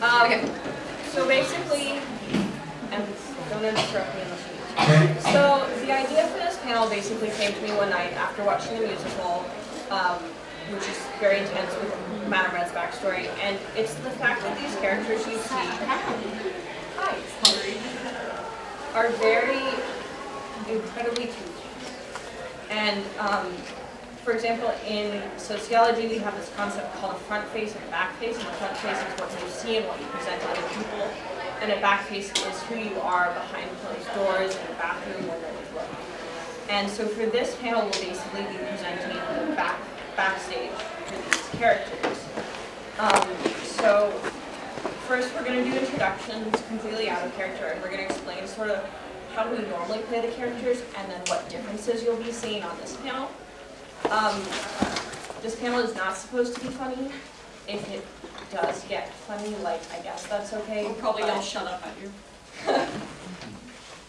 Okay. So basically, and don't interrupt me unless you need to. So the idea for this panel basically came to me one night after watching the musical, which is very intense with Madame Red's backstory, and it's the fact that these characters you see are very incredibly two-faced. And for example, in sociology, we have this concept called a front face and a back face, and the front face is what you see and what you present to other people, and a back face is who you are behind closed doors in the bathroom when nobody's looking. And so for this panel, we'll basically be presenting the backstage for these characters. So first we're going to do introductions completely out of character, and we're going to explain sort of how we normally play the characters and then what differences you'll be seeing on this panel. This panel is not supposed to be funny. If it does get funny, like, I guess that's okay. We'll probably all shut up at you.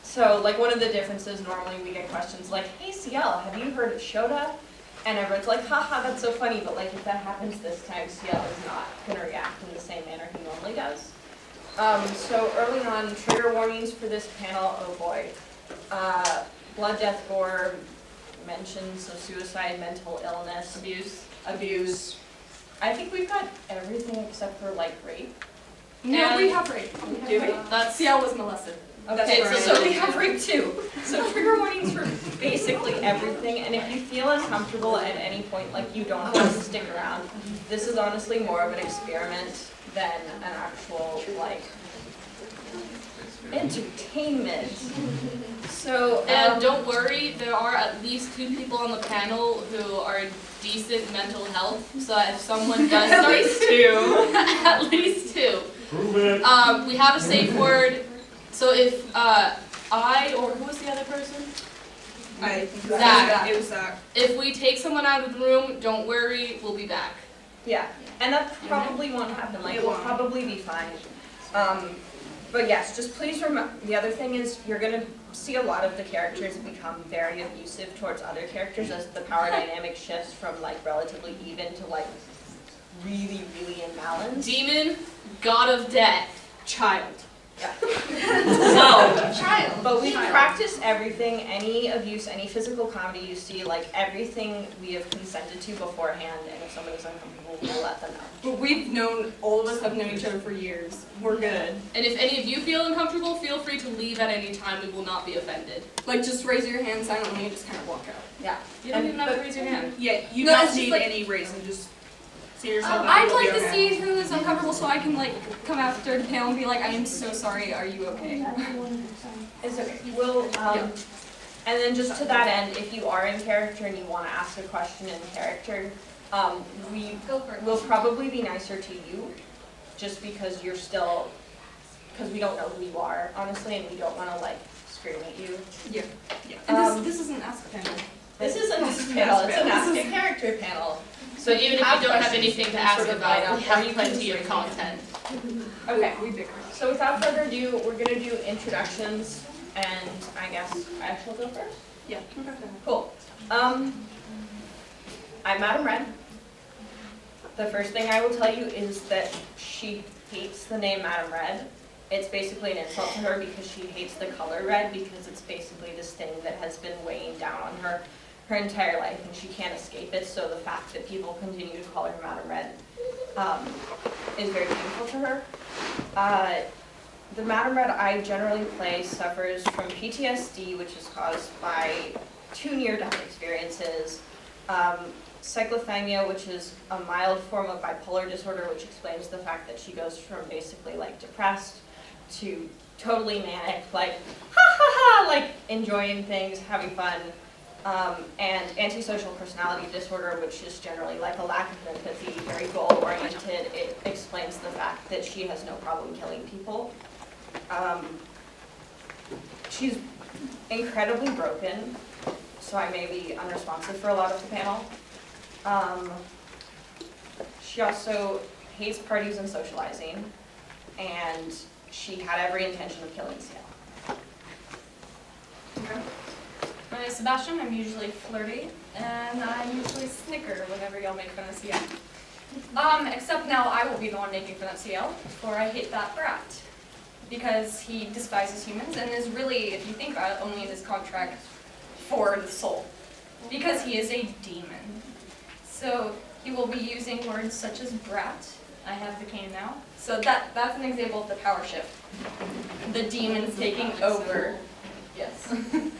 So, like, one of the differences, normally we get questions like, hey, CL, have you heard of Shota? And everyone's like, haha, that's so funny, but like, if that happens this time, CL is not going to react in the same manner he normally does. So early on, trigger warnings for this panel, oh boy. Blood, death, gore, mentions of suicide, mental illness, abuse. I think we've got everything except for like rape. No, we have rape. Do we? CL was molested. Okay, right. so we have rape too. So trigger warnings for basically everything, and if you feel uncomfortable at any point, like you don't have to stick around, this is honestly more of an experiment than an actual, like, entertainment. So, and don't worry, there are at least 2 people on the panel who are decent mental health, so if someone does at least 2. at least 2. Prove it. We have a safe word, so if or who was the other person? I think Zach. It was Zach. If we take someone out of the room, don't worry, we'll be back. yeah, and that probably won't happen, like, we'll probably be fine. But yes, just please remember, the other thing is you're going to see a lot of the characters become very abusive towards other characters as the power dynamic shifts from like relatively even to like really, really imbalanced. Demon, god of death, child. Yeah. Child. But we practice everything, any abuse, any physical comedy you see, like everything we have consented to beforehand, and if someone is uncomfortable, we'll let them know. But we've known, all of us have known each other for years. We're good. And if any of you feel uncomfortable, feel free to leave at any time. We will not be offended. Like, just raise your hand silently and just kind of walk out. Yeah. You don't even have to raise your hand. Yeah, you No, don't it's just need like- any reason, just see yourself. I'd like to see who is uncomfortable so I can, like, come after the panel and be like, I am so sorry, are you okay? It's okay. We'll, and then just to that end, if you are in character and you want to ask a question in character, we'll probably be nicer to you, just because you're still, because we don't know who you are, honestly, and we don't want to, like, scream at you. Yeah. And this isn't Ask a Panel. This isn't a panel, it's an ask a character panel. So even if you don't have questions, anything you to can ask sort of about, line we up, or have you can plenty just of raise your content. Okay. We bicker. So without further ado, we're going to do introductions, and I guess I shall go first? Yeah. Cool. I'm Madame Red. The first thing I will tell you is that she hates the name Madame Red. It's basically an insult to her because she hates the color red, because it's basically this thing that has been weighing down on her entire life, and she can't escape it, so the fact that people continue to call her Madame Red is very painful to her. The Madame Red I generally play suffers from PTSD, which is caused by 2 near-death experiences, cyclothymia, which is a mild form of bipolar disorder, which explains the fact that she goes from basically like depressed to totally manic, like ha ha ha, like enjoying things, having fun, and antisocial personality disorder, which is generally like a lack of empathy, very goal-oriented. It explains the fact that she has no problem killing people. She's incredibly broken, so I may be unresponsive for a lot of the panel. She also hates parties and socializing, and she had every intention of killing CL. Okay. My name's Sebastian. I'm usually flirty, and I usually snicker whenever y'all make fun of CL. Except now I will be the one making fun of CL, for I hate that brat. Because he despises humans and is really, if you think about it, only in his contract for the soul. Because he is a demon. So he will be using words such as brat. I have the cane now. So that's an example of the power shift. The demon is taking over. Yes.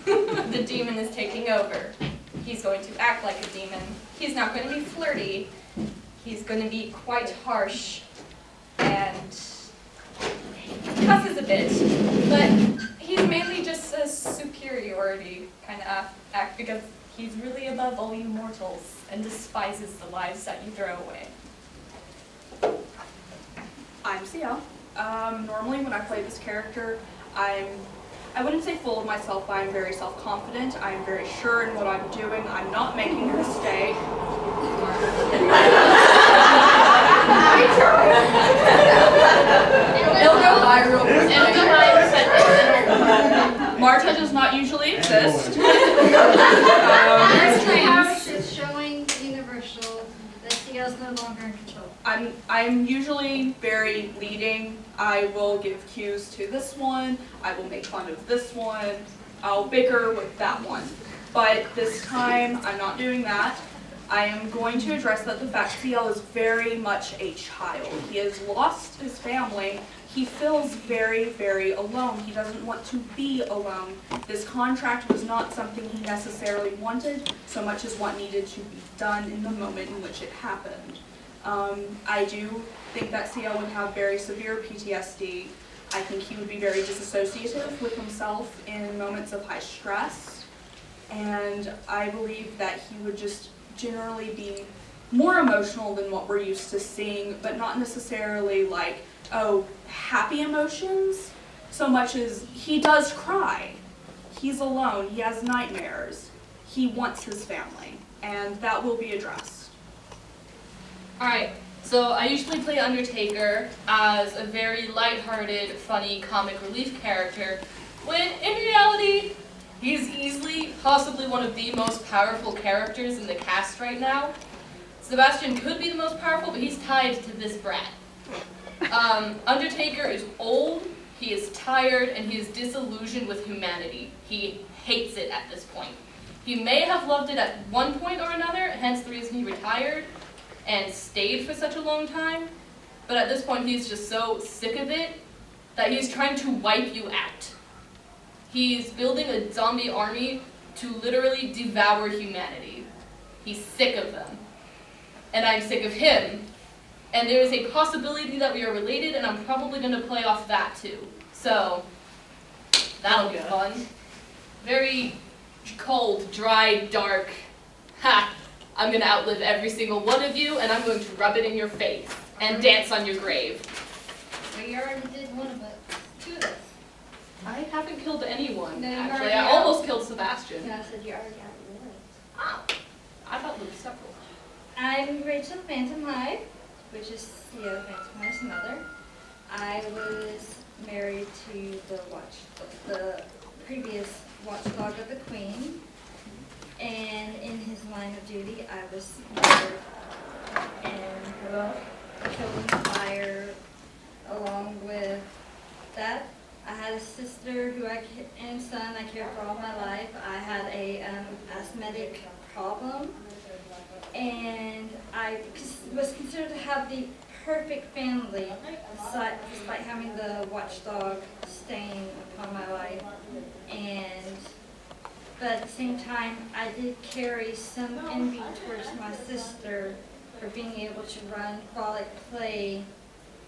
The demon is taking over. He's going to act like a demon. He's not going to be flirty. He's going to be quite harsh and cusses a bit, but he's mainly just a superiority kind of act because he's really above all you mortals and despises the lives that you throw away. I'm CL. Normally when I play this character, I wouldn't say full of myself, but I'm very self-confident. I'm very sure in what I'm doing. I'm not making a mistake. It'll go viral. It'll go viral. Marta does not usually exist. It's showing Universal that CL is no longer in control. I'm usually very leading. I will give cues to this one. I will make fun of this one. I'll bicker with that one. But this time, I'm not doing that. I am going to address that the fact CL is very much a child. He has lost his family. He feels very, very alone. He doesn't want to be alone. This contract was not something he necessarily wanted so much as what needed to be done in the moment in which it happened. I do think that CL would have very severe PTSD. I think he would be very disassociative with himself in moments of high stress. And I believe that he would just generally be more emotional than what we're used to seeing, but not necessarily like, oh, happy emotions, so much as he does cry. He's alone, he has nightmares, he wants his family, and that will be addressed. Alright, so I usually play Undertaker as a very lighthearted, funny, comic relief character, when in reality, he's easily, possibly one of the most powerful characters in the cast right now. Sebastian could be the most powerful, but he's tied to this brat. Undertaker is old, he is tired, and he is disillusioned with humanity. He hates it at this point. He may have loved it at one point or another, hence the reason he retired and stayed for such a long time, but at this point he's just so sick of it that he's trying to wipe you out. He's building a zombie army to literally devour humanity. He's sick of them. And I'm sick of him. And there is a possibility that we are related, and I'm probably going to play off that too. So, that'll be fun. Very cold, dry, dark. Ha! I'm going to outlive every single one of you, and I'm going to rub it in your face and dance on your grave. We already did one of us. Two of us. I haven't killed anyone, No, you actually. already I have. almost killed Sebastian. And I said you already got one. Oh, I thought there were several. I'm Rachel Phantom Hive, which is CL Phantom Hive's mother. I was married to the previous watchdog of the Queen. And in his line of duty, I was murdered and killed in fire. Along with that, I had a sister and son I cared for all my life. I had a asthmatic problem, and I was considered to have the perfect family, despite having the watchdog stain upon my life. But at the same time, I did carry some envy towards my sister for being able to run, frolic, play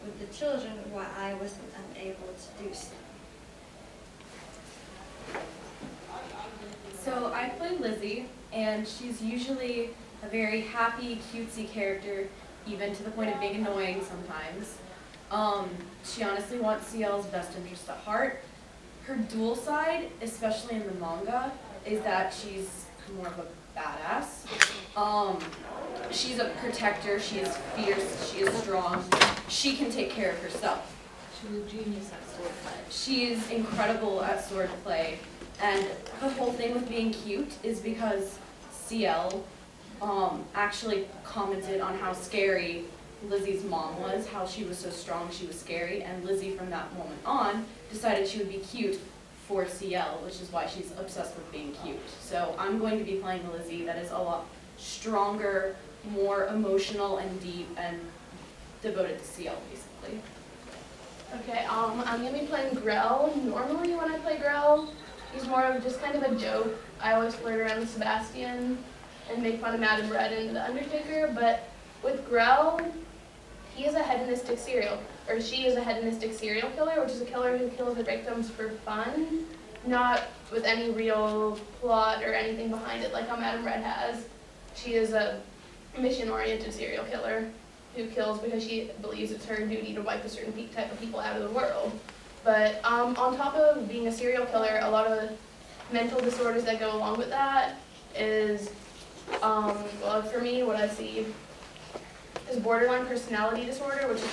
with the children while I was unable to do so. So I play Lizzie, and she's usually a very happy, cutesy character, even to the point of being annoying sometimes. She honestly wants CL's best interest at heart. Her dual side, especially in the manga, is that she's more of a badass. She's a protector, she is fierce, she is strong, she can take care of herself. She's a genius at swordplay. She is incredible at swordplay, and the whole thing with being cute is because CL actually commented on how scary Lizzie's mom was, how she was so strong, she was scary, and Lizzie from that moment on decided she would be cute for CL, which is why she's obsessed with being cute. So I'm going to be playing a Lizzie that is a lot stronger, more emotional and deep, and devoted to CL, basically. Okay, I'm gonna be playing Grell. Normally when I play Grell, he's more of just kind of a joke. I always flirt around with Sebastian and make fun of Madame Red and the Undertaker, but with Grell, she is a hedonistic serial killer, which is a killer who kills her victims for fun, not with any real plot or anything behind it, like how Madame Red has. She is a mission-oriented serial killer who kills because she believes it's her duty to wipe a certain type of people out of the world. But on top of being a serial killer, a lot of mental disorders that go along with that is, well, for me, what I see is borderline personality disorder, which is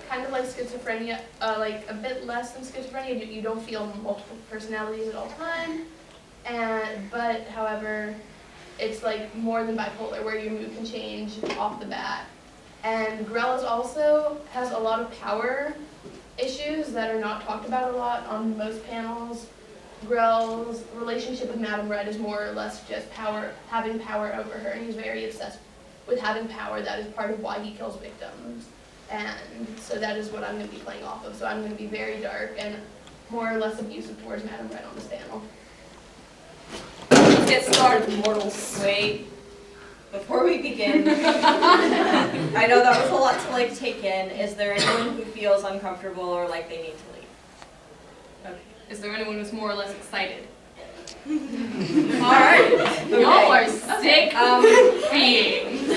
kind of like schizophrenia, like a bit less than schizophrenia. You don't feel multiple personalities at all time, but however, it's like more than bipolar, where your mood can change off the bat. And Grell also has a lot of power issues that are not talked about a lot on most panels. Grell's relationship with Madame Red is more or less just having power over her, and he's very obsessed with having power. That is part of why he kills victims. And so that is what I'm going to be playing off of. So I'm going to be very dark and more or less abusive towards Madame Red on this panel. Let's get started, mortals. Wait. Before we begin, I know that was a lot to take in. Is there anyone who feels uncomfortable or like they need to leave? Okay. Is there anyone who's more or less excited? Alright. Y'all are sick beings.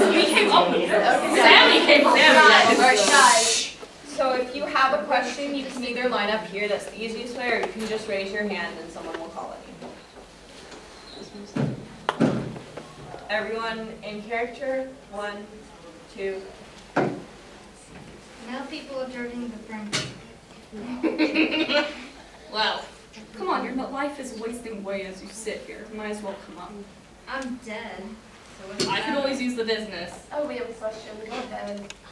We came up with this. Sammy came up with this. Alright, guys. So if you have a question, you can either line up here, that's the easiest way, or you can just raise your hand and someone will call on you. Everyone in character, 1, 2. Now people are dirtying the front. Well, Come on, your life is wasting away as you sit here. Might as well come up. I'm dead. So what's I could always use the business. Oh, we have a question. Go ahead. I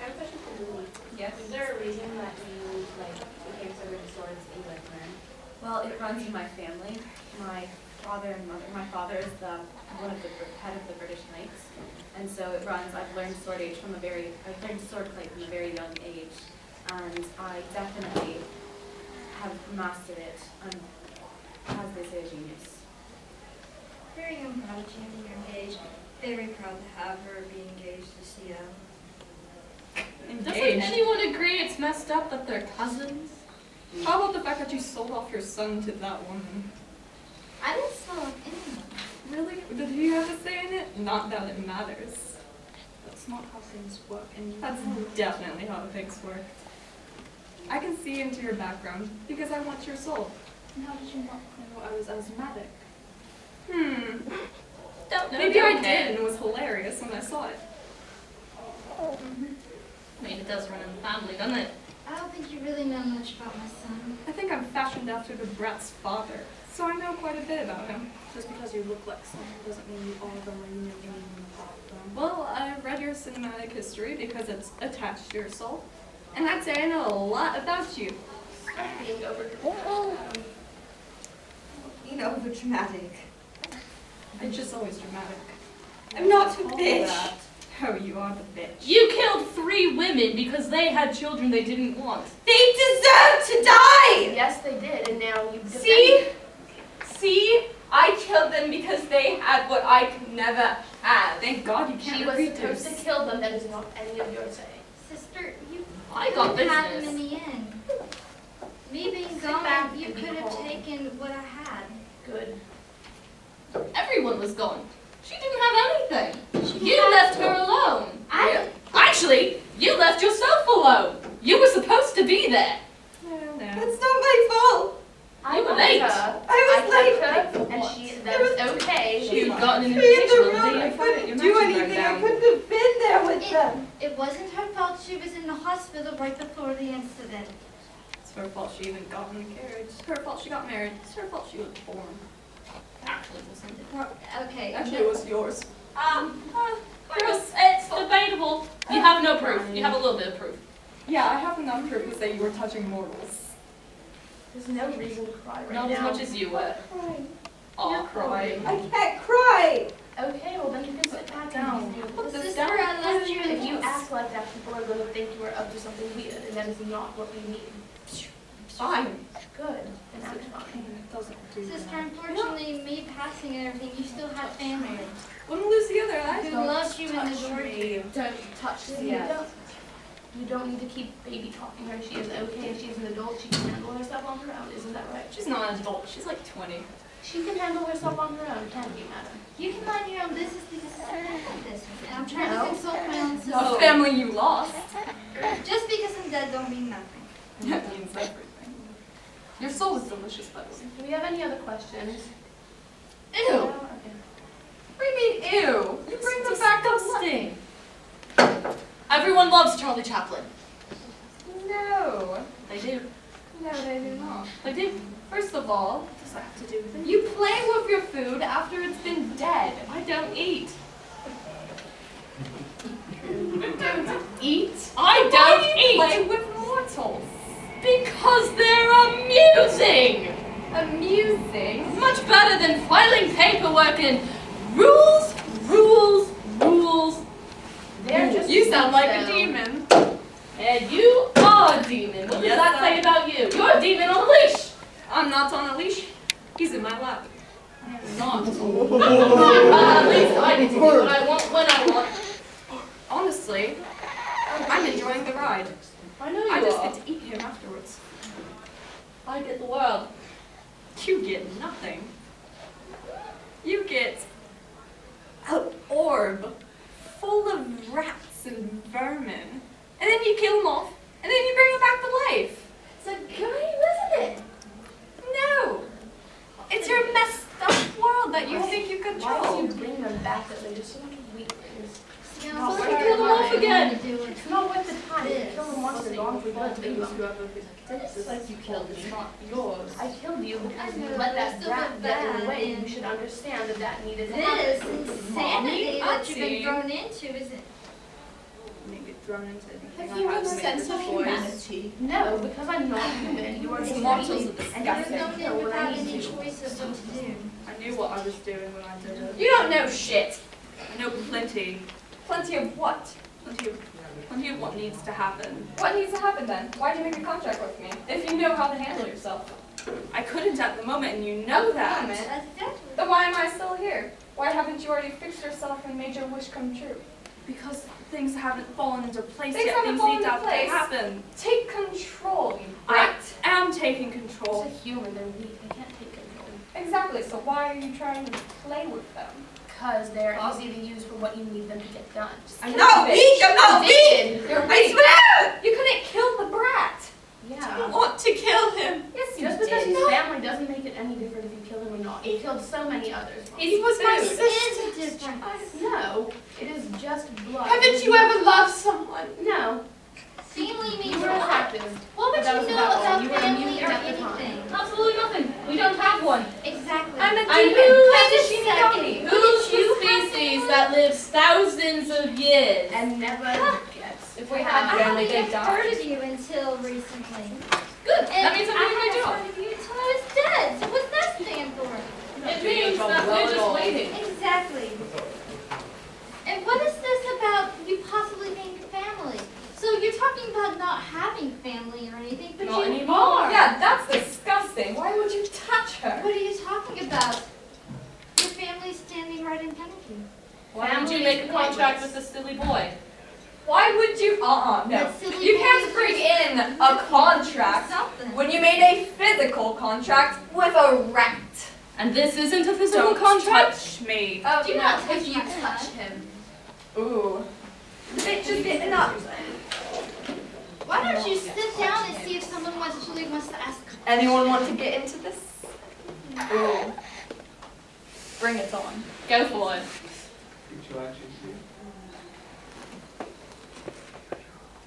have a question for Lily. Yes. Is there a reason that you became so good at swords that you learn? Well, it runs in my family. My father and mother. My father is the head of the British Knights, and so it runs. I've learned swordplay from a very young age, and I definitely have mastered it. I'm, as they say, a genius. Very young prodigy at a young age. Very proud to have her be engaged to CL. Doesn't anyone agree it's messed up that they're cousins? How about the fact that you sold off your son to that woman? I didn't sell anyone. Really? Did he have a say in it? Not that it matters. That's not how things work, and that's definitely how things work. I can see into your background because I want your soul. And how did you not know I was asthmatic? Don't know. Maybe I did, and it was hilarious when I saw it. I mean, it does run in the family, doesn't it? I don't think you really know much about my son. I think I'm fashioned after the brat's father, so I know quite a bit about him. Just because you look like someone doesn't mean you are them or you know anything about them. Well, I read your cinematic history because it's attached to your soul, and I'd say I know a lot about you. Being over. You know, the dramatic. Bitch is always dramatic. I'm not a All bitch. that. Oh, you are the bitch. You killed 3 women because they had children they didn't want. They deserve to die! Yes, they did, and now you See? I killed them because they had what I could never have. Thank God you can't She was reproduce. supposed to kill them. That is not any of your saying. Sister, you I got couldn't have him business. in the end. Me being Sit gone, back you and be could have calm. taken what I had. Good. Everyone was gone. She didn't have anything. You had- left her alone. I- Actually, you left yourself alone. You were supposed to be there. That's not my fault. I You were loved late. her. I was late. kept her, and that was okay. You'd gotten an Be in invitation the on the room. day I you couldn't do anything. I couldn't have been there with them. It wasn't her fault. She was in the hospital right before the incident. It's her fault she even got in the carriage. It's her fault she got married. It's her fault she was born. Actually, wasn't it? Okay. Actually, it was yours. It's debatable. You have no proof. You have a little bit of proof. Yeah, I have enough proof to say you were touching mortals. There's no reason to cry right Not now. as much as you were. Aw, crying. I can't cry. Okay, well then you can sit back down. Put this Sister, down. I love you. If you act like that, people are going to think you are up to something weird, and that is not what we need. Fine. Good, then act fine. Doesn't do Sister, that. unfortunately, me passing and everything, you still have family Wouldn't lose the other eye. who loves you and adored you. Don't touch the You don't need to keep baby talking her. She is okay. She's an adult. She can handle herself on her own. Isn't that right? She's not an adult. She's like 20. She can handle herself on her own, can't you, madam? You can mind your own business because I have this. And I'm trying No. to consult my own sister. A family you lost. Just because I'm dead don't mean nothing. That means everything. Your soul is delicious, by the way. Do we have any other questions? Ew. No? Okay. What do you mean, ew? You bring them back to Disgusting. Everyone loves Charlie Chaplin. No. They do. No, they do not. They do. First of all, What does that have to do with it? you play with your food after it's been dead. I don't eat. You don't eat. I Why don't do you eat play with mortals? because they're amusing. Amusing. Much better than filing paperwork and rules, rules, rules. They're just You sound like a though. demon. And you are a demon. What does Yes, that I say am. about you? You're a demon on a leash. I'm not on a leash. He's in my lap. I am not. At least I get to do what I want when I want. Honestly, I'm enjoying the ride. I know you I just are. get to eat him afterwards. I get the world. You get nothing. You get an orb full of rats and vermin. And then you kill them off, and then you bring them back to life. It's a good game, isn't it? No! It's your messed up world that you think you Why control. do you bring them back that way? Just so much weaklings. Yeah, Not so worth you're the kill them off time. again. Do it. It's not worth the time. This. Kill them once they're gone for good. Leave them. It's like you killed me, not yours. I killed you because I you know, let but that I still brat feel get in the bad, way. and You should understand that that needed to happen. This insanity that you've been Auntie. thrown into isn't. Maybe thrown into anything. Have you a sense of humanity? No, because I'm not human. You are These just mortals me. are And disgusting. you're There's no gonna need kill what without I any need to. choice of what to do. I knew what I was doing when I did it. You don't know shit. I know plenty. Plenty of what? Plenty of what needs to happen. What needs to happen then? Why'd you make a contract with me? If you know how to handle yourself. I couldn't at the moment, and you know that. Damn it. That's exactly. Then why am I still here? Why haven't you already fixed yourself and made your wish come true? Because things haven't fallen into place Things yet. haven't Things fallen need to into place. happen. Take control, you I brat. am taking It's control. a human. They're weak. They can't take control. Exactly, so why are you trying to play with them? Because they're easy to use for what you need them to get done. I'm not weak. I'm not weak. You're I weak. swear. You couldn't kill the brat! I Yeah. want to kill him. Yes, you Just because did. he's family doesn't make it any different if you kill him or not. You killed so many others. He was my This sister. is different. No, it is just blood. Haven't you ever loved someone? No. Family You means were what? attractive. What would That was you know about all. about You were family immune or at the time. anything? Absolutely nothing. We don't have one. Exactly. I'm a And demon. who How did is she a know second? me? Who's the species that lives thousands of years? And never gets. If we I had family, haven't they'd even heard die. of you until recently. Good. And That means I'm doing my I haven't job. heard of you until I was dead. So what's that stand for? It means that we're just waiting. Exactly. And what is this about you possibly being family? So you're talking about not having family or anything, but Not you anymore. are. Yeah, that's disgusting. Why would you touch her? What are you talking about? Your family's standing right in front of you. Why would you make a contract with this silly boy? Why would you? No. That silly You can't boy bring just in a contract Something. when you made a physical contract with a rat. And this isn't a physical Don't contract? touch me. Oh, Do no. not touch If you my touch son. him. Ooh. Bitch is getting up. Why don't you sit down and see if someone really wants to ask? Anyone want to get into this? Ooh. Bring it on. Go for it.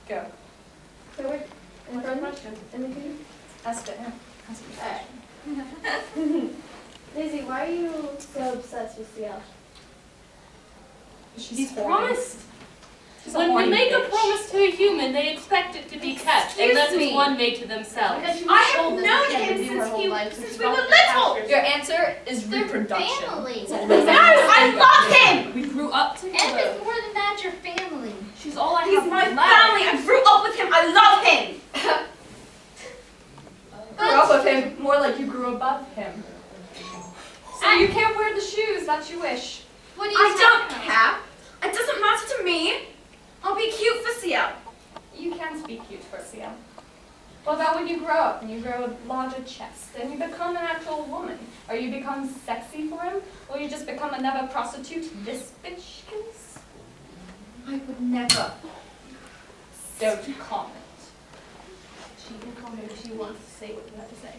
Go. So wait, any further questions? Anything? Ask it. Ask it. Daisy, why are you so obsessed with CL? He's promised. She's a When we horny make a bitch. promise to a human, they expect it to be kept, Excuse unless me. it's one made to themselves. Because she was I have told this known she had to him do her since whole he- life, so since she's we got were to little. capture Your answer is They're reproduction. family. It's always No, I love him! We grew up And together. it's more than that, your family. She's all I He's have my left. family. I grew up with him. I love him. Grew up with him, more like you grew above him. So you can't wear the shoes that you wish. What do you I don't talking about? care. It doesn't matter to me. I'll be cute for Sia. You can speak cute for Sia. What about when you grow up and you grow a larger chest and you become an actual woman? Or you become sexy for him? Or you just become another prostitute this bitchkins? I would never. Don't comment. She can comment if she wants to say what you have to say.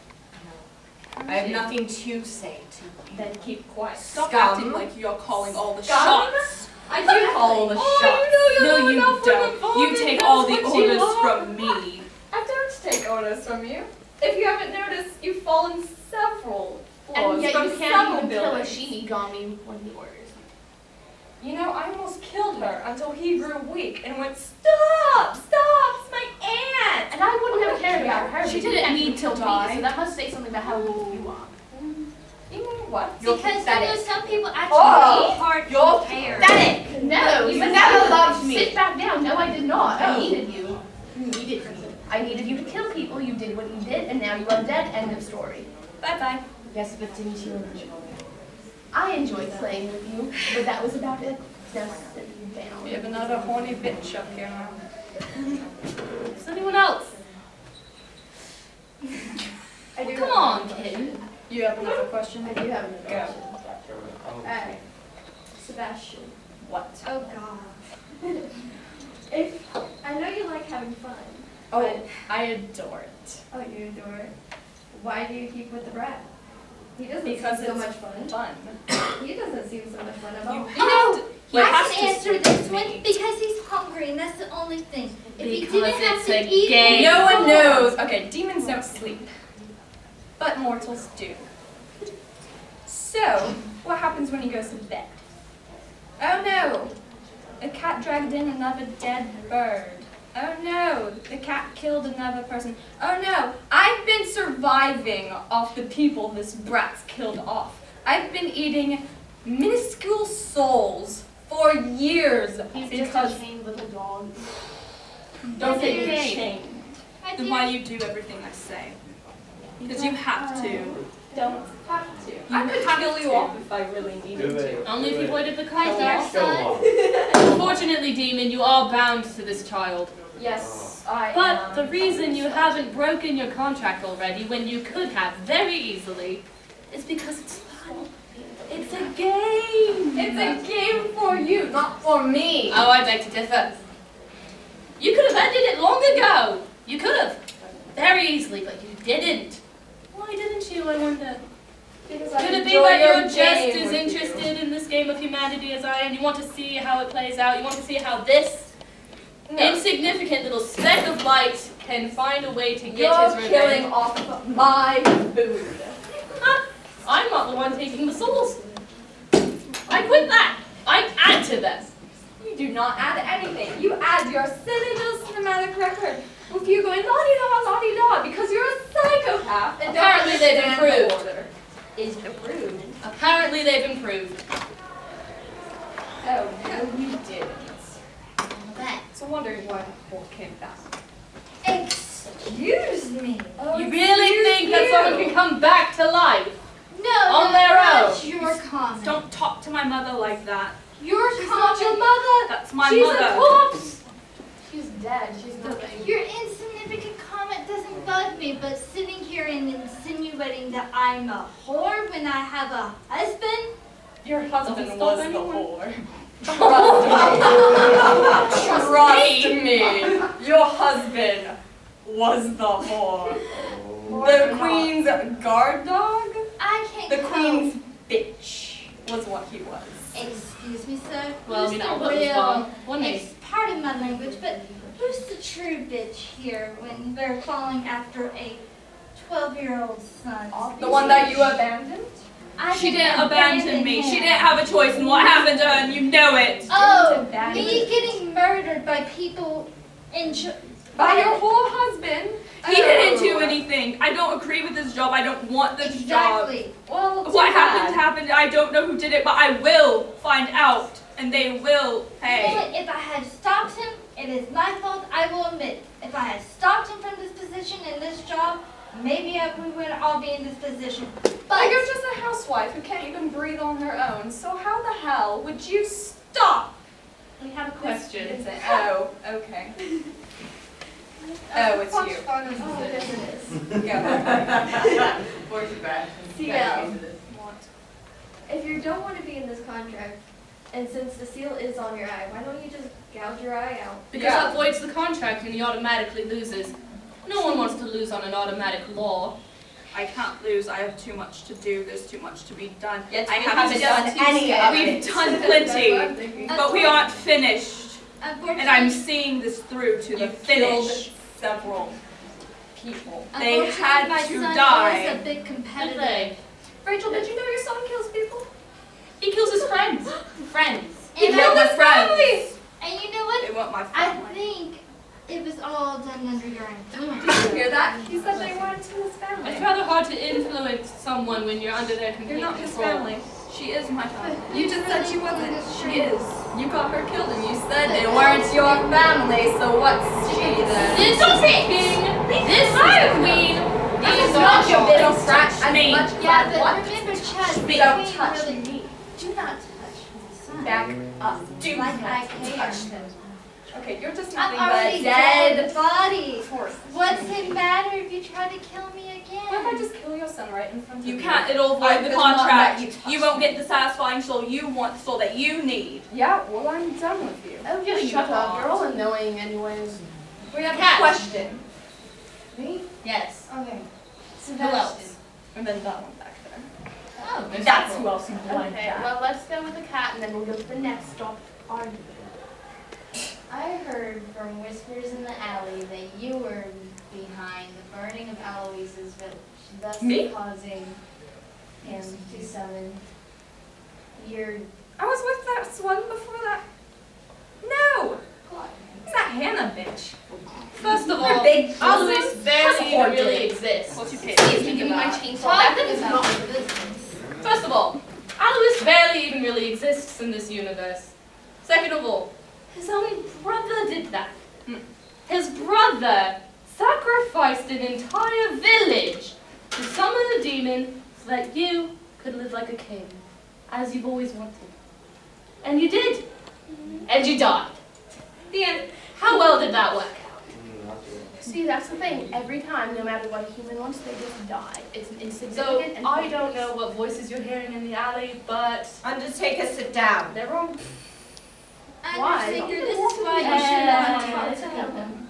I have nothing to say to you. Then keep quiet. Stop Scum. acting like you're calling all the Scum? shots. I do call the shots. No, you don't. You take all the orders from from me. I don't take orders from you. If you haven't noticed, you've fallen several floors And yet from you can't several even kill a buildings. Shinigami when he orders. You know, I almost killed her until he grew weak and went, stop, it's my aunt. And I wouldn't have cared about her. She but you didn't can't need even to kill die. me, so that must say something about how weak you are. You know what? Because you know some people actually Oh, hard you're care. pathetic. No, You sit never down. loved me. Sit back down. No, I did not. I Oh. needed you. You needed me. I needed you to kill people. You did what you did, and now you are dead. End of story. Bye-bye. Yes, but didn't you enjoy it? I enjoyed playing with you, but that was about it. Now sit down. We have another horny bitch up here now. Is anyone else? I do Come have on, another kid. question. You have another question? I do have another Go. question. Sebastian. What? Oh God. If I know you like having fun. Oh, I adore it. Oh, you adore it. Why do you keep with the brat? He doesn't Because seem so it's much fun. fun. He doesn't seem so much fun at You all. have to, he I has can to answer sleep this with one me. because he's hungry and that's the only thing. If he Because didn't have it's to a eat game. No one knows. Okay, demons don't sleep, but mortals do. So, what happens when he goes to bed? Oh no! A cat dragged in another dead bird. Oh no! The cat killed another person. Oh no! I've been surviving off the people this brat's killed off. I've been eating minuscule souls for years He's because just a chained little dog. don't get Okay. shamed. I Then do. why you do everything I say? Because you have to. Don't have to. I could kill you off if I really needed to. Only if you avoided the Hi, car. dear son. Unfortunately, demon, you are bound to this child. Yes, I But am. the reason you haven't broken your contract already, when you could have very easily, is because it's fun. It's a game. It's a game for you, not for me. Oh, I beg to differ. You could have ended it long ago. You could have. Very easily, but you didn't. Why didn't you, I wonder? Because I Could it be enjoy that your you're just game as with interested in this game of humanity as I am? You want to see how it plays out? You want to see how this No. insignificant little speck of light can find a way to get You're his revenge? killing off my food. I'm not the one taking the souls. I quit that. I add to them. You do not add anything. You add your silly little cinematic record with you going la-di-da, because you're a psychopath and Apparently don't they've understand the improved. order. Is improved. Apparently they've improved. Oh, no, you didn't. That. So wondering why the whole came back. Excuse me. Oh, You really think that someone can come back to life? No, On no, their that's own. your comment. Don't talk to my mother like that. Your She's comment. not your mother. That's my She's mother. a corpse. She's dead. She's nothing. Your insignificant comment doesn't bug me, but sitting here and insinuating that I'm a whore when I have a husband? Your husband stop was the anyone. whore. Trust me. Your husband was the whore. The queen's guard dog? I can't The help- queen's bitch was what he was. Excuse me, sir. Well, Who's you the know, what was real? wrong? One It's name. pardon my language, but who's the true bitch here when they're falling after a 12-year-old son? The one that you abandoned? She didn't abandon me. She didn't have a choice in what happened to her, and you know it. Oh, me getting murdered by people By your whole husband. He didn't do anything. I don't agree with this job. I don't want this job. Exactly. Well, What happened. I don't know who did it, but I will find out, and they will pay. You know what? If I had stopped him, it is my fault, I will admit. If I had stopped him from this position and this job, maybe we would all be in this position. But you're just a housewife who can't even breathe on her own. So how the hell would you stop? We have a question. Oh, okay. Oh, it's you. Oh, yes it is. Yeah. If you don't want to be in this contract, and since the seal is on your eye, why don't you just gouge your eye out? Because that voids the contract and he automatically loses. No one wants to lose on an automatic law. I can't lose. I have too much to do. There's too much to be done. Yet I we haven't haven't done any of it. We've done plenty, but we aren't finished. And I'm seeing this through to the You've killed finish. several people. They had my to son die. is a big Good competitor. thing. Rachel, did you know your son kills people? He kills his friends. Friends. And killed I- his friends. And you know what? They want my I family. think it was all done under your influence. Did you hear that? He said they weren't to his family. It's rather hard to influence someone when you're under their complete You're not his control. family. She is my family. You just said she wasn't. She is. You got her killed and you said they weren't your family, so what's she then? This is the king. This is the queen. These are not your yours. little brat as Me. much Yeah, as but what? remember, Chad, the Don't queen touch really me. do not touch his son. Back up. Do Like not I care. touch him. Okay, you're just I'm nothing but already a dead dead body. horse. What's it matter if you try to kill me again? What if I just kill your son right in front of you? You can't. It'll I void the will not contract. let you touch You won't me. get the satisfying soul you want, the soul that you need. Yeah, well, I'm done with you. Oh, just shut up. You're all annoying anyways. We have Cat. a question. Me? Yes. Okay. Who else? And then that one back there. Oh, there's That's several. who else you blind Okay, cat. well, let's go with the cat and then we'll go to the next stop. Argument. I heard from whispers in the alley that you were behind the burning of Aloise's village, thus Me? causing him to summon your I was with that one before that. No! It's that Hannah bitch. First of Her all, big Alois business. barely even Hoarded. really exists. What's your Please, pitch? give me my chainsaw Talk back. is not your business. First of all, Alois barely even really exists in this universe. Second of all, his own brother did that. His brother sacrificed an entire village to summon a demon so that you could live like a king, as you've always wanted. And you did. And you died. The end. How well did that work out? See, that's the thing. Every time, no matter what a human wants, they just die. It's an So, insignificant and I don't know what voices you're hearing in the alley, but Undertaker, sit down. they're wrong. Why? Undertaker, this is why you should not talk It's to okay. him.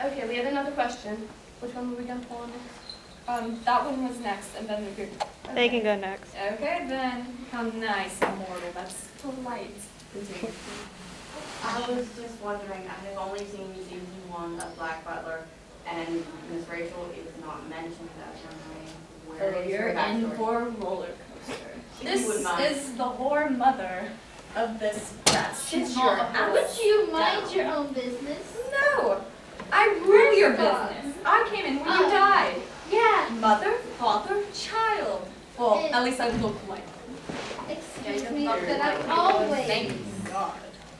Okay, we have another question. Which one were we going to pull on next? That one was next, and then you're. They can go next. Okay, then. How nice, immortal. That's polite. I was just wondering, I have only seen season 1 of Black Butler, and Miss Rachel, it was not mentioned that her name. Where is You're her in backstory? for a roller coaster. If you This wouldn't mind. is the whore mother of this press. She's not a whore. Would you mind your own business? No! I rule your God. business. I came in when you Oh. died. Yeah. Mother, father, child. Well, It- at least I look like. Excuse you're me, not but I'm really always Thank God.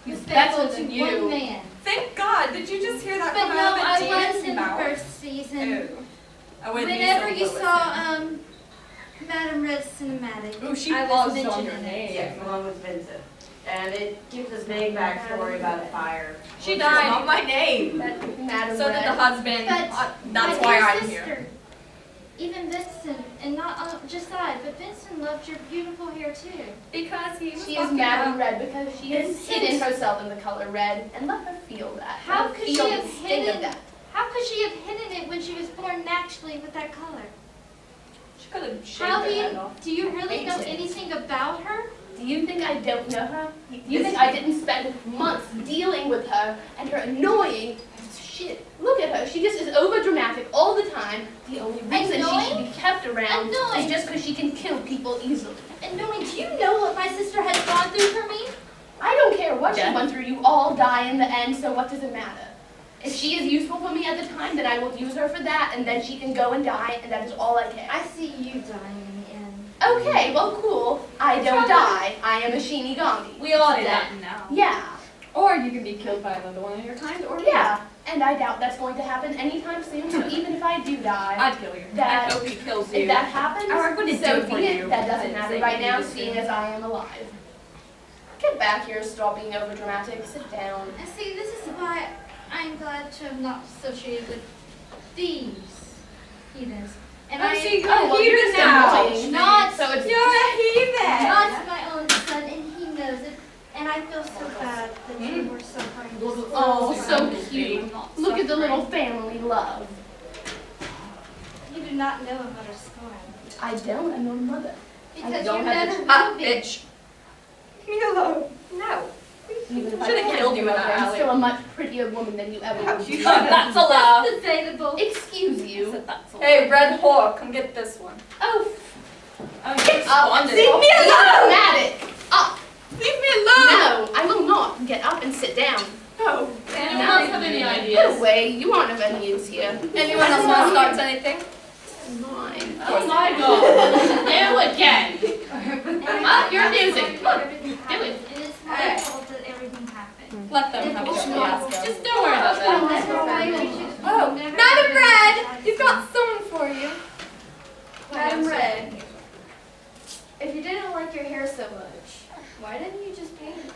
respectful better to than you. one man. Thank God. Did you just hear that But come no, out of I the was demon's in the mouth? first season. Ew. I wouldn't be Whenever so you low with saw him. Madame Red's cinematic, Ooh, she I was loves on your mentioning name. Yes, along with Vincent. And it gives this big backstory about a fire. She Which is died. not my name. Madam So did the Red. husband. But That's my why dear I'm sister, here. even Vincent, and not just I, but Vincent loved your beautiful hair too. Because he was She is talking Madam about- Red because she has Vincent. hidden herself in the color red, and let her feel that. How Let her could she feel have the sting hidden- of that? How could she have hidden it when she was born naturally with that color? She could have shaved How her do head you off. do you really know Hate it. anything about her? Do you think I don't know her? Do you think I didn't spend months dealing with her and her annoying, shit. Look at her. She just is over dramatic all the time. The only reason she should be kept around Annoying. is just because she can kill people easily. And knowing, do you know what my sister has gone through for me? I don't care what she Death. went through. You all die in the end, so what does it matter? If she is useful for me at the time, then I will use her for that, and then she can go and die, and that is all I care. I see you dying in the end. Okay, well, cool. I don't die. I am a Shinigami. We all Say do that. that now. Yeah. Or you can be killed by another one of your kind, or Yeah. And I doubt that's going to happen anytime soon, so even if I do die, I'd kill you. that, Hope he kills if you. that happens, Or I wouldn't so do it for be it. you. That doesn't I'd matter say right you now, just seeing do. as I am alive. Get back here, stop being overdramatic, sit down. And see, this is why I'm glad to have not associated with thieves, heathens. And I see, Oh, well, you're just annoying. Not, So it's not my own son, and he knows it. And I feel so bad that you were suffering. Oh, so cute. Look at the little family love. You do not know about her scorn. I don't, I'm your mother. Because don't you have never the- will be. Bitch. Leave me alone. No. Even if I Should've can't killed do you in it, that I'm alley. still a much prettier woman than you ever will be. That's allowed. Debatable. Excuse you. Hey, red whore, come get this one. Oh, Oh, get up. Leave Leave me alone! Dramatic. Up. Leave me alone! No, I will not. Get up and sit down. No. Anyone else have any Get ideas? away. You aren't of any use here. Anyone else want to start anything? Mine. Oh my god. You again. Up, you're amusing. Look, Everything do happened. it. It is my fault that everything happened. Let them have a fiasco. Just don't worry about I'll that. never fight you. Oh, Never Madam ever Red, decide you've to- got someone for you. Madam Red, if you didn't like your hair so much, why didn't you just paint it?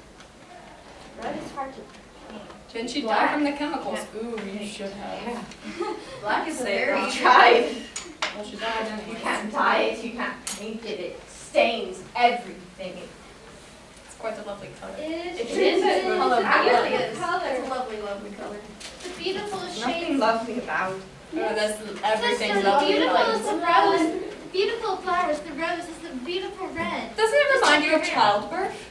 Red is hard to paint. Didn't she die from the chemicals? Ooh, you should have. Black is a Say very that. tried. Well, she died anyway. You can't dye it, you can't paint it, it stains everything. It's quite a lovely color. It is. It is a It's color. a It really beautiful is. color. It's a lovely, lovely color. It's a beautiful Nothing shade. lovely about. Oh, that's everything's It's lovely. beautiful about as the rose. Beautiful flowers. The rose is the beautiful red. Doesn't it Just remind like you your of hair. childbirth?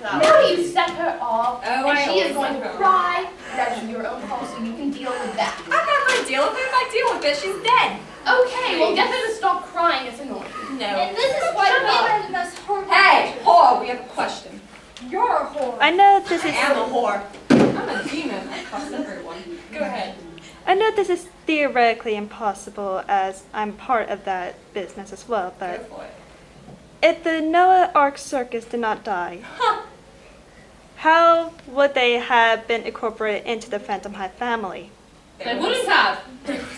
Now you set her off, Oh, and I she is always going set to her off. cry. That is your own fault, so you can deal with that. I'm not going to deal with it. If I deal with it, she's dead. Okay, well get her to stop crying. It's annoying. No. And this is why men are the most horrible. Hey, whore, we have a question. You're a whore. I know this I is am a whore. I'm a demon. I cuss everyone. Go ahead. I know this is theoretically impossible as I'm part of that business as well, Go but for it. if the Noah Ark Circus did not die, how would they have been incorporated into the Phantom High family? They wouldn't have.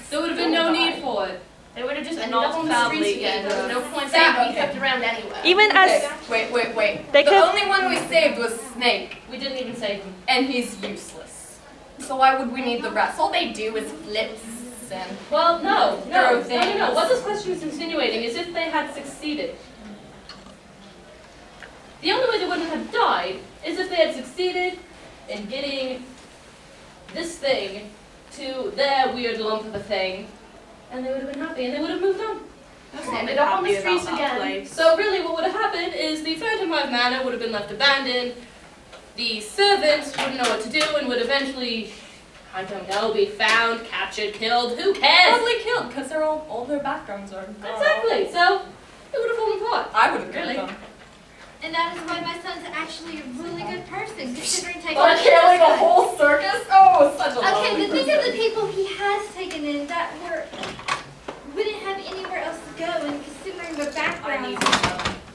There would have been no need for it. They would have just ended Not up on the family streets again. either. There was no point Sam, saying being okay. kept around anyway. Even Okay, as wait. They The could- only one we saved was Snake, We didn't even save him. and he's useless. So why would we need the rest? All they do is flips and... Well, no. Throw things. What this question is insinuating is if they had succeeded. The only way they wouldn't have died is if they had succeeded in getting this thing to their weird lump of a thing, and they would have been happy, and they would have moved on. Ended up on the streets again. So really what would have happened is the Phantom Hive Manor would have been left abandoned, the servants wouldn't know what to do, and would eventually, I don't know, be found, captured, killed, who cares? Probably killed, because they're all their backgrounds are gone. Exactly, so it would have fallen apart. I would have killed Really? them. And that is why my son's actually a really good person, considering taking. For killing a whole circus? Oh, such a Okay, lovely but think of the person. people he has taken in that wouldn't have anywhere else to go, and considering their background.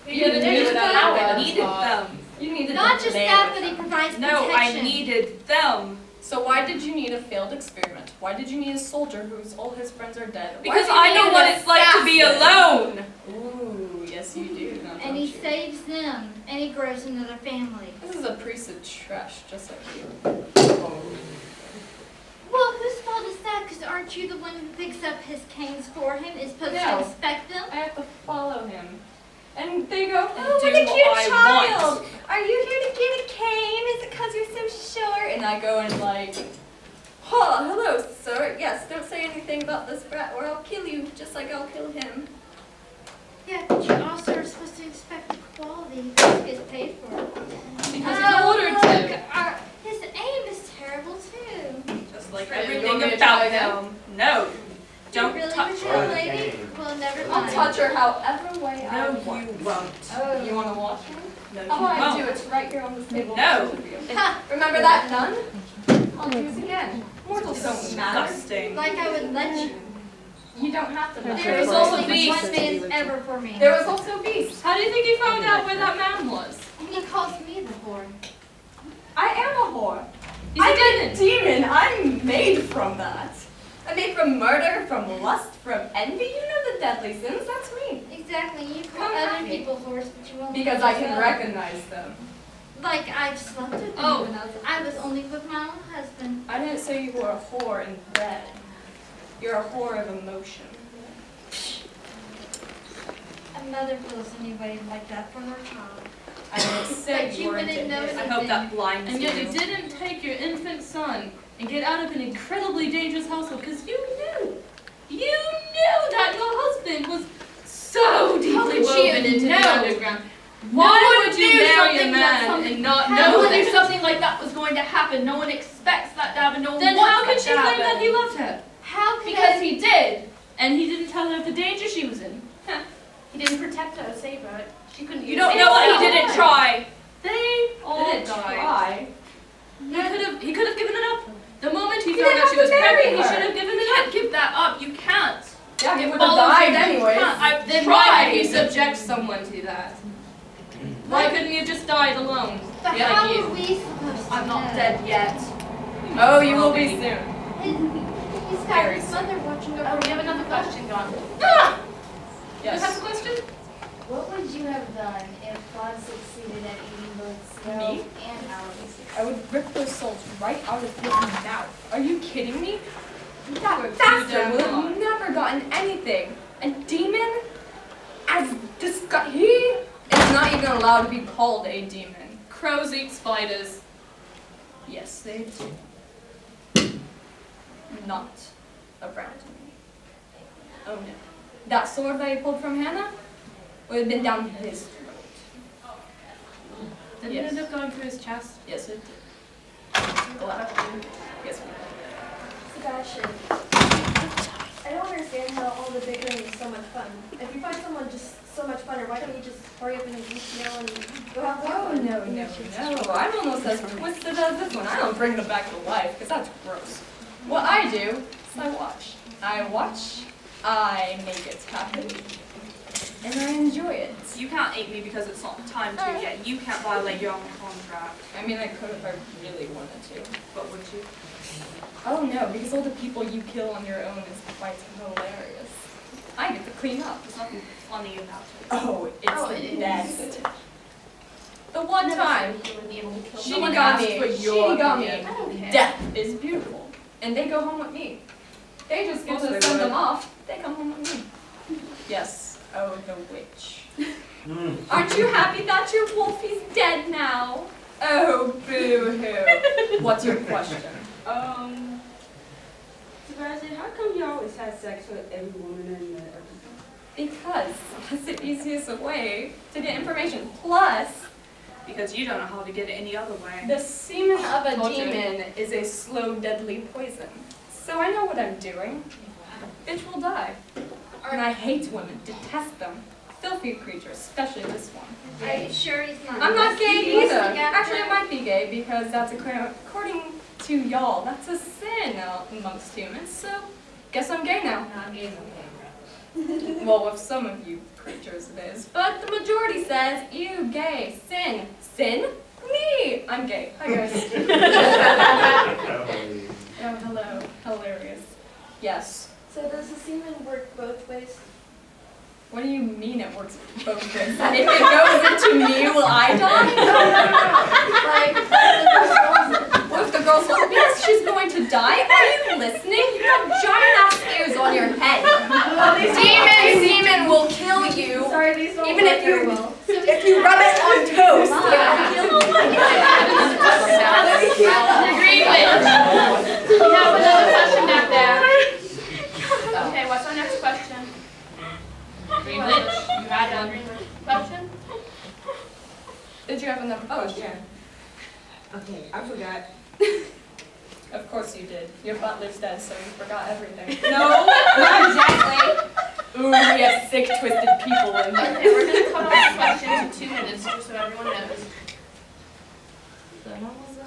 You needed them. I needed them. You needed Not them just there that, with but he them. provides No, protection. I needed them. So why did you need a failed experiment? Why did you need a soldier whose all his friends are dead? Why Because do you I need know an what it's like to be assassin? alone. Ooh, yes you do. Now, And don't he you? saves them, and he grows another family. This is a priest of trash, just like you. Well, whose fault is that? Because aren't you the one who picks up his canes for him? Is supposed No. to inspect them? I have to follow him. And they go, And oh, do what a what cute I child. want. Are you here to get a cane? Is it because you're so short? And I go and like, oh, hello, sir. Yes, don't say anything about this brat or I'll kill you, just like I'll kill him. Yeah, but you also are supposed to inspect the quality. He gets paid for it. Because he's ordered to. His aim is terrible too. Just like Really? You everything want me to about try him. No. Don't really touch with her. you, lady? Well, never I'll mind. touch her however way I No, want. you won't. Oh, you want to watch her? No, you Oh, I won't. do. It's right here on this table. No. Remember that nun? I'll do it again. Mortals don't matter. Disgusting. Like I would let you. You don't have to. There was is also only Beast. one man ever for me. There was also Beast. How do you think he found out where that man was? He calls me the whore. I am a whore. He's a I'm demon. a demon. I'm made from that. I'm made from murder, from lust, from envy. You know the deadly sins. That's me. Exactly. You call Come at other me. people whores, but you won't. Because call I can yourself. recognize them. Like I've slept with them Oh. when I was only with my own husband. I didn't say you were a whore in bed. You're a whore of emotion. A mother feels anybody like that for her child. I didn't say But you you were wouldn't know into I hope that blinds And yet you you. didn't take your infant son and get out of an incredibly dangerous household because you knew that your husband was so deeply could she woven have into the known? underground. No Why one would you knew marry a something that man something- and not No know one knew that? something like that was going to happen. No one expects that to happen. No one Then wants how could that she to claim that happen. he loved her? How could Because I? he did, and he didn't tell her of the danger she was in. He didn't protect her, save her. She couldn't. You don't know what he didn't try. They all Didn't died. try. He could have given it up. The moment he He found didn't out she have was to marry pregnant, he her. should have given You it can't up. give that up. You can't. Yeah, he would have Follows died you. You anyways. can't. I've Then why did he tried. subject someone to that? Why couldn't he have just died alone? But Yeah, how like you. are we supposed to I'm not know? dead yet. Oh, you will be soon. He's got Very his mother watching over Oh, we him. have another question gone. You have a Yes. question? What would you have done if God succeeded at eating both Ciel Me? and Aloysius? I would rip those souls right out of his mouth. Are you kidding me? That We're too bastard damn would have hot. never gotten anything. A demon? As he is not even allowed to be called a demon. Crows eat spiders. Yes, they do. Not around me. Oh no. That sword that he pulled from Hannah would have been down his throat. Didn't Yes. it end up going through his chest? Yes, it did. Glad. Yes, we I don't understand how all the bickering is so much fun. If you find someone just so much funner, why don't you just hurry up and eat Ciel and go have more Oh, fun? no. I'm almost as twisted as this one. I don't bring them back to life, because that's gross. What I do is I watch. I make it happen, and I enjoy it. You can't eat me because it's not time to yet. You can't violate your own contract. I mean, I could if I really wanted to. But would you? Oh no, because all the people you kill on your own is quite hilarious. I get to clean up. There's nothing funny about it. Oh, it's Oh, the it is. best. The one time You would be able to kill she someone. got asked me, for she your got me. opinion. I don't care. Death is beautiful, and they go home with me. They just get Of course to they send would. them off. They come home with me. Yes. Oh, the witch. Aren't you happy that your Wolfie's dead now? Oh, boo-hoo. What's your question? Sebastian, how come you always have sex with every woman in the episode? Because that's the easiest way to get information. Plus, Because you don't know how to get it any other way. the semen of a Torture. demon is a slow, deadly poison. So I know what I'm doing. Bitch will die. And I hate women, detest them. Filthy creatures, especially this one. Are you sure he's not? I'm not gay He wants either. to get Actually, I her. might be gay because that's according to y'all, that's a sin amongst humans. So, guess I'm gay now. Not gay, Well, with some of you creatures it is, but the majority says, ew, gay, sin. Sin? Me! I'm gay. Hi, guys. Oh, hello. Hilarious. Yes. So does the semen work both ways? What do you mean it works both ways? If it goes into me, will I die? Like, What if the girl's like, yes, she's going to die? Are you listening? You have giant ass ears on your head. Demon semen will kill you. sorry, these don't Even work if you- very well. If you rub it on toast, it will kill you. Green witch. We have another question back there. Okay, what's our next question? Green witch, you had one. Green witch. Question? you haven't done proposed? Yeah. Okay, I forgot. Of course you did. Your butler's dead, so you forgot everything. No, not exactly. Ooh, we have sick, twisted people in here. Okay, we're gonna cut off the question to 2 minutes, just so everyone knows.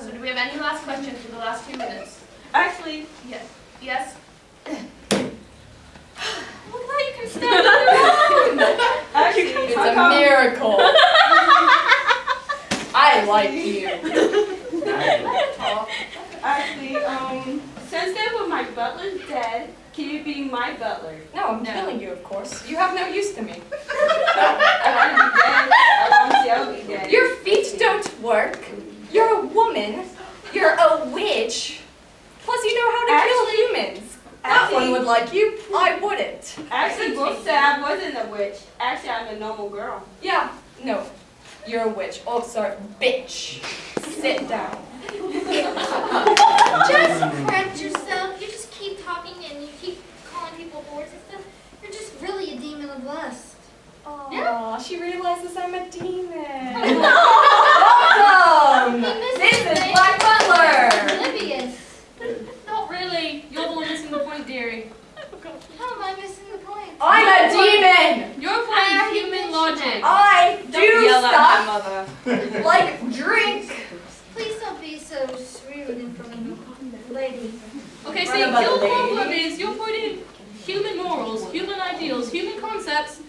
So do we have any last questions for the last 2 minutes? Actually, Yes. Yes? Look how you can stand on your own! actually, It's how a come- miracle. I like you. Actually, since then when my butler's dead, can you be my butler? No, I'm killing you, of course. You have no use to me. I want to be dead. I want to see I'll be dead. Your feet don't work. You're a woman. You're a witch. Plus, you know how to kill humans. That one would like you. I wouldn't. Actually, both said I wasn't a witch. Actually, I'm a normal girl. Yeah, no. You're a witch. Oh, sorry, bitch. Sit down. Just correct yourself. You just keep talking and you keep calling people whores and stuff. You're just really a demon of lust. Aw, she realizes I'm a demon. Welcome! This is Black Butler. Oblivious. Not really. You're the one missing the point, dearie. How am I missing the point? I'm a demon. You're applying human logic. I do Yell at my stuff mother. like drink. Please don't be so rude in front of the lady. Okay, What see, about your the lady? problem is you're putting human morals, human ideals, human concepts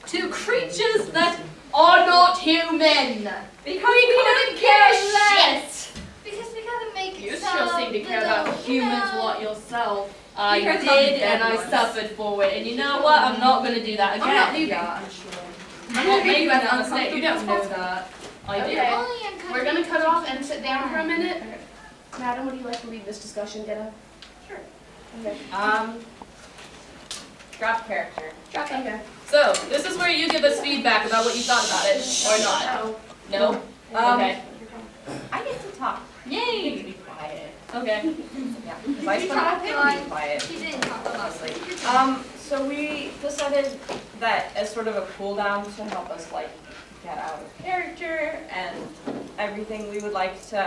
to creatures that are not human. Because we don't care shit. Because we gotta make You it sure seem to care about humans a lot yourself. I You care about the did, dead and I ones. suffered for it. And you know what? I'm not going to do that again. I'm not leaving. Yeah, I'm sure. I'm not making You as that mistake. You don't know uncomfortable. that. I Okay. do. Only uncomfortable. We're gonna cut off and sit down for a minute. Madam, would you like to lead this discussion, Ditto? Sure. Okay. Drop character. Okay. So, this is where you give us feedback about what you thought about it, or not. No? Okay. I get to talk. You get to Yay! be quiet. Okay. Yeah, because I spent all day being quiet. She didn't talk about Honestly. it. So we decided that as sort of a cool down to help us like get out of character and everything, we would like to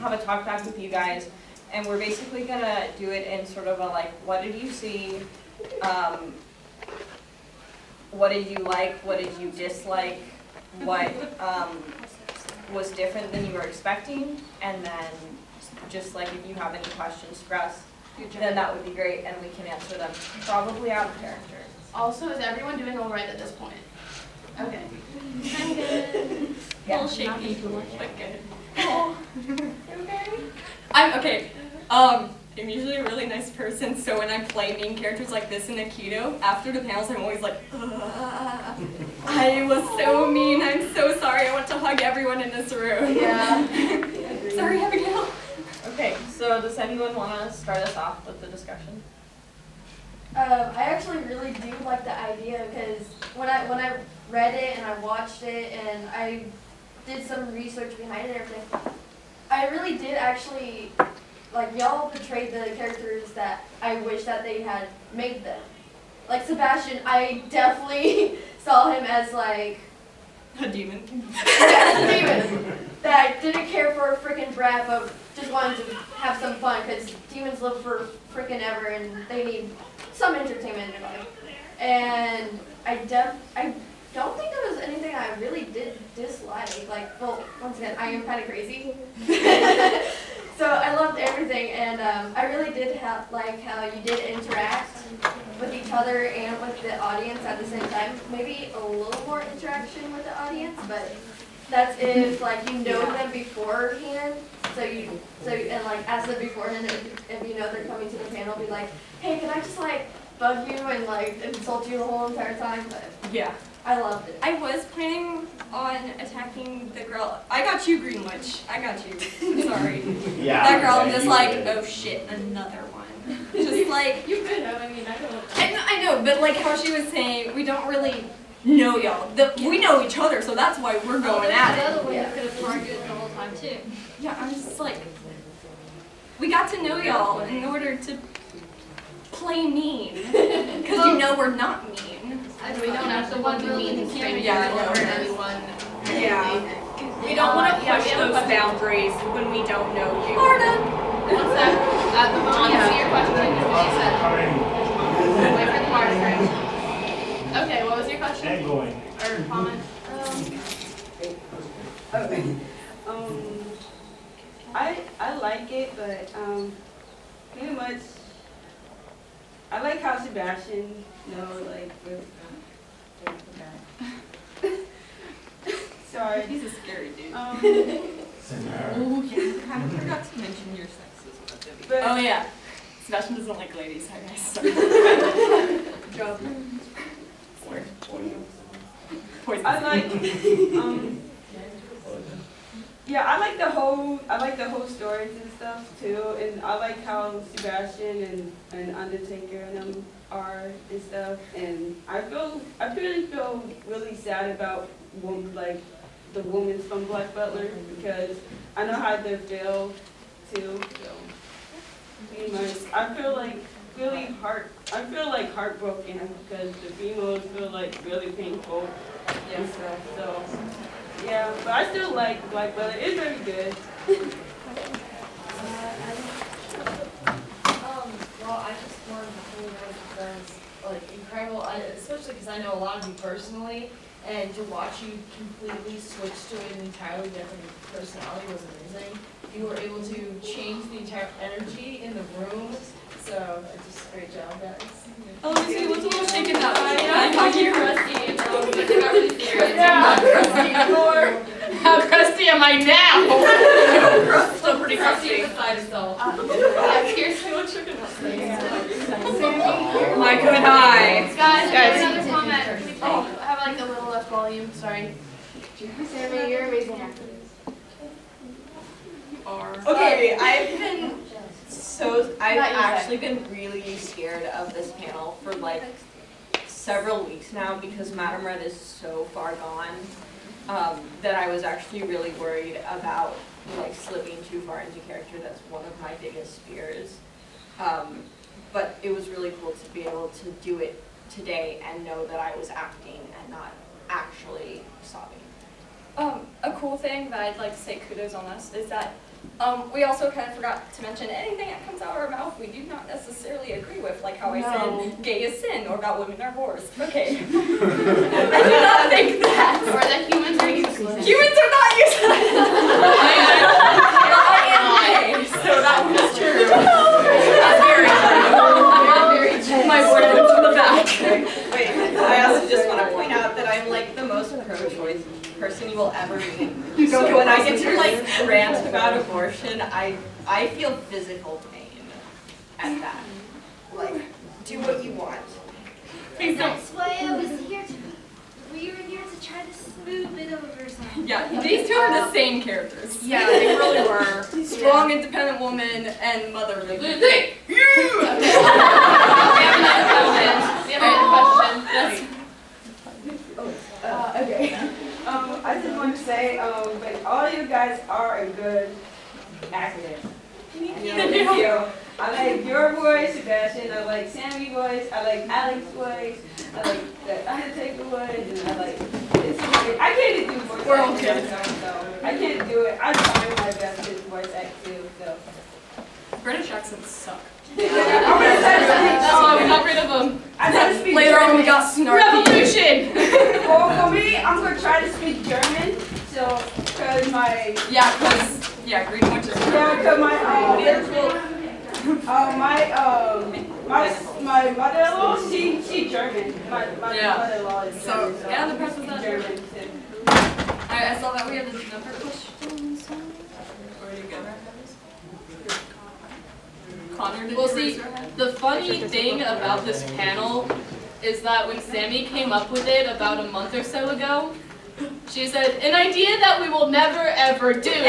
have a talk back with you guys, and we're basically gonna do it in sort of a like, what did you see? What did you like? What did you dislike? What was different than you were expecting? And then just like if you have any questions for us, then that would be great, and we can answer them probably out of character. Also, is everyone doing all right at this point? Okay. Yeah. Little shaky, but good. I'm okay. I'm usually a really nice person, so when I play mean characters like this in Aikido, after the panels, I'm always like, I was so mean. I'm so sorry. I want to hug everyone in this room. Yeah. Sorry, Abigail. Okay, so does anyone want to start us off with the discussion? I actually really do like the idea because when I read it and I watched it and I did some research behind it and everything, I really did actually, like, y'all portrayed the characters that I wish that they had made them. Like Sebastian, I definitely saw him as like A demon. as a demon that didn't care for a freaking brat but just wanted to have some fun because demons live for freaking ever and they need some entertainment in their life. And I don't think there was anything I really did dislike. Like, well, once again, I am kind of crazy. So I loved everything, and I really did like how you did interact with each other and with the audience at the same time. Maybe a little more interaction with the audience, but that's if like you know them beforehand. And like as them beforehand, if you know they're coming to the panel, be like, hey, can I just like bug you and like insult you the whole entire time? But Yeah. I loved it. I was planning on attacking the girl. I got you, Green Witch. I got you. Sorry. Yeah. That girl, I'm yeah, just you like, did. oh shit, another one. Just like, You could have, I mean, I don't. I know, but like how she was saying, we don't really know y'all. We know each other, so that's why we're going at it. The other one you could have targeted the whole time too. Yeah, I'm just like, we got to know y'all in order to play mean. Because you know we're not mean. We don't have to want to be mean to Yeah, I know. anyone. Yeah. We don't want to push those boundaries when we don't know you. One sec. At the moment, see your question. What you said. Wait for the marker. Okay, what was your question? Or comment? I like it, but pretty much I like how Sebastian, sorry. He's a scary dude. Oh yeah, I kind of forgot to mention your sexism. But, Oh yeah. Sebastian doesn't like ladies. Hi guys. Sorry. Job. Poison. I like I like the whole stories and stuff too, and I like how Sebastian and Undertaker and them are and stuff, and I really feel really sad about the women from Black Butler because I know how they feel too. So pretty much, I feel like heartbroken because the females feel like really painful and stuff. So yeah, but I still like Black Butler. It's very good. Well, I just wanted to say that it's incredible, especially because I know a lot of you personally, and to watch you completely switch to an entirely different personality was amazing. You were able to change the entire energy in the room, so just great job, guys. Oh, Lucy was a little shaken up. I'm talking crusty. How crusty am I now? Still pretty crusty. Beside herself. Here's what you're gonna say. My good eye. Guys, another comment. Can we have like a little less volume? Sorry. Sammy, you're amazing actor. Okay, I've actually been really scared of this panel for several weeks now because Madame Red is so far gone that I was actually really worried about slipping too far into character. That's one of my biggest fears. But it was really cool to be able to do it today and know that I was acting and not actually sobbing. A cool thing that I'd like to say kudos on us is that we also kind of forgot to mention anything that comes out of our mouth we do not necessarily agree with, like how I said gay is sin or about women are whores. Okay. I do not think that. Or that humans are useless. Humans are not useless. I am gay, so that was true. That's very true. My boyfriend's in the back. Wait, I also just want to point out that I'm the most pro-choice person you will ever meet. So when I get to rant about abortion, I feel physical pain at that. Do what you want. That's why I was here we were here to try to smooth it over something. Yeah, these two are the same characters. Yeah, they really were. Strong, independent woman and motherly. We have another comment. We have another question. Okay. I just want to say, but all you guys are a good actor. Thank you. I like your voice, Sebastian. I like Sammy's voice. I like Alex's voice. I like the Undertaker voice, and I like this voice. I can't do voice acting, so I can't do it. I'm trying my best to voice act too. So British accents suck. I'm gonna try to speak. That's why we got rid of them. I try to speak Later on German. we got snarky. Revolution! Well, for me, I'm gonna try to speak German. So, cause my Green Witch is cause my mother-in-law, she German. My mother-in-law is German. So yeah, the press was not German. I saw that we had the number questions. Where do you go? Connor, did Well, you see, raise your hand? the funny thing about this panel is that when Sammy came up with it about a month or so ago, she said, an idea that we will never ever do. Thank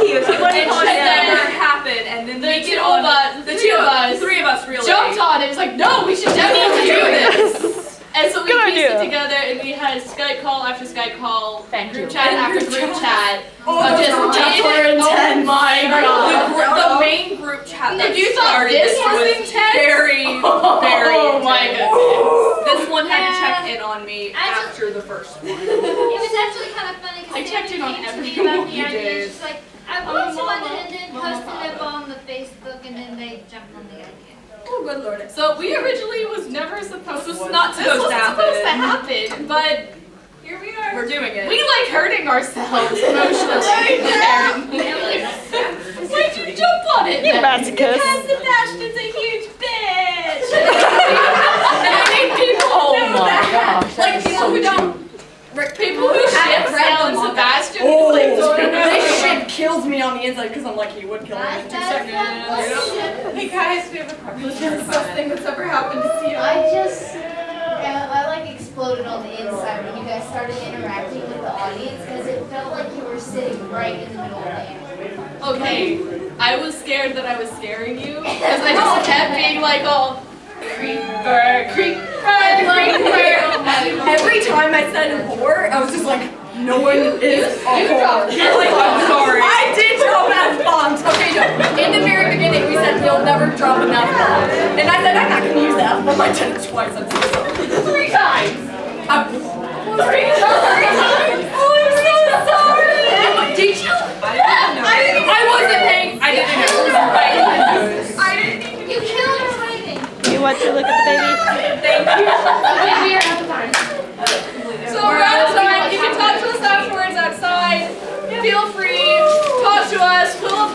you. So what And will she never said, happen, and then the two of us, Three of us really. jumped on it. It was like, no, we should definitely do this. And so we pieced it together, and we had Skype call after Skype call, group chat after group chat. Oh, those group chats were intense. Oh my god. The main group chat that If you thought started this was intense, very oh my intense. goodness. This one had to check in on me after the first one. It was actually kind of funny I because checked in on came to me everyone. about the You idea. did. She's like, I want Mama, one, and then Mama, posted it Papa. on the Facebook, and then they jumped on the idea. Oh, good lord. So we originally was never supposed This was to not this supposed to wasn't supposed to happen, but Here we are. We're doing it. we like hurting ourselves emotionally. Aaron. Why'd you jump on it? You then? masochist. Sebastian's a huge bitch! And I need people Oh who know my that. gosh, like people who don't. People who ship Sal and Sebastian. Oh, like, this shit kills me on the inside because I'm like, he would kill me in 2 seconds. Hey guys, we have a problem. What's the best thing that's ever happened to CL? I like exploded on the inside when you guys started interacting with the audience because it felt like you were sitting right in the middle of the air. Okay, I was scared that I was scaring you because I just kept being like, oh, creeper, creeper, creeper. Every time I said whore, I was just like, no one is a whore. You're like, I'm sorry. I did drop F-bombs. Okay, no. In the very beginning, we said we'll never drop an F-bomb. And I said, I'm not going to use the F-bomb. I did it twice. I'm so sorry. 3 times. 3 times? Oh, I'm so sorry. Did you? I wasn't paying. I didn't know. I didn't. You killed her writing. You want to look at the baby? Thank you. Okay, we are out of time.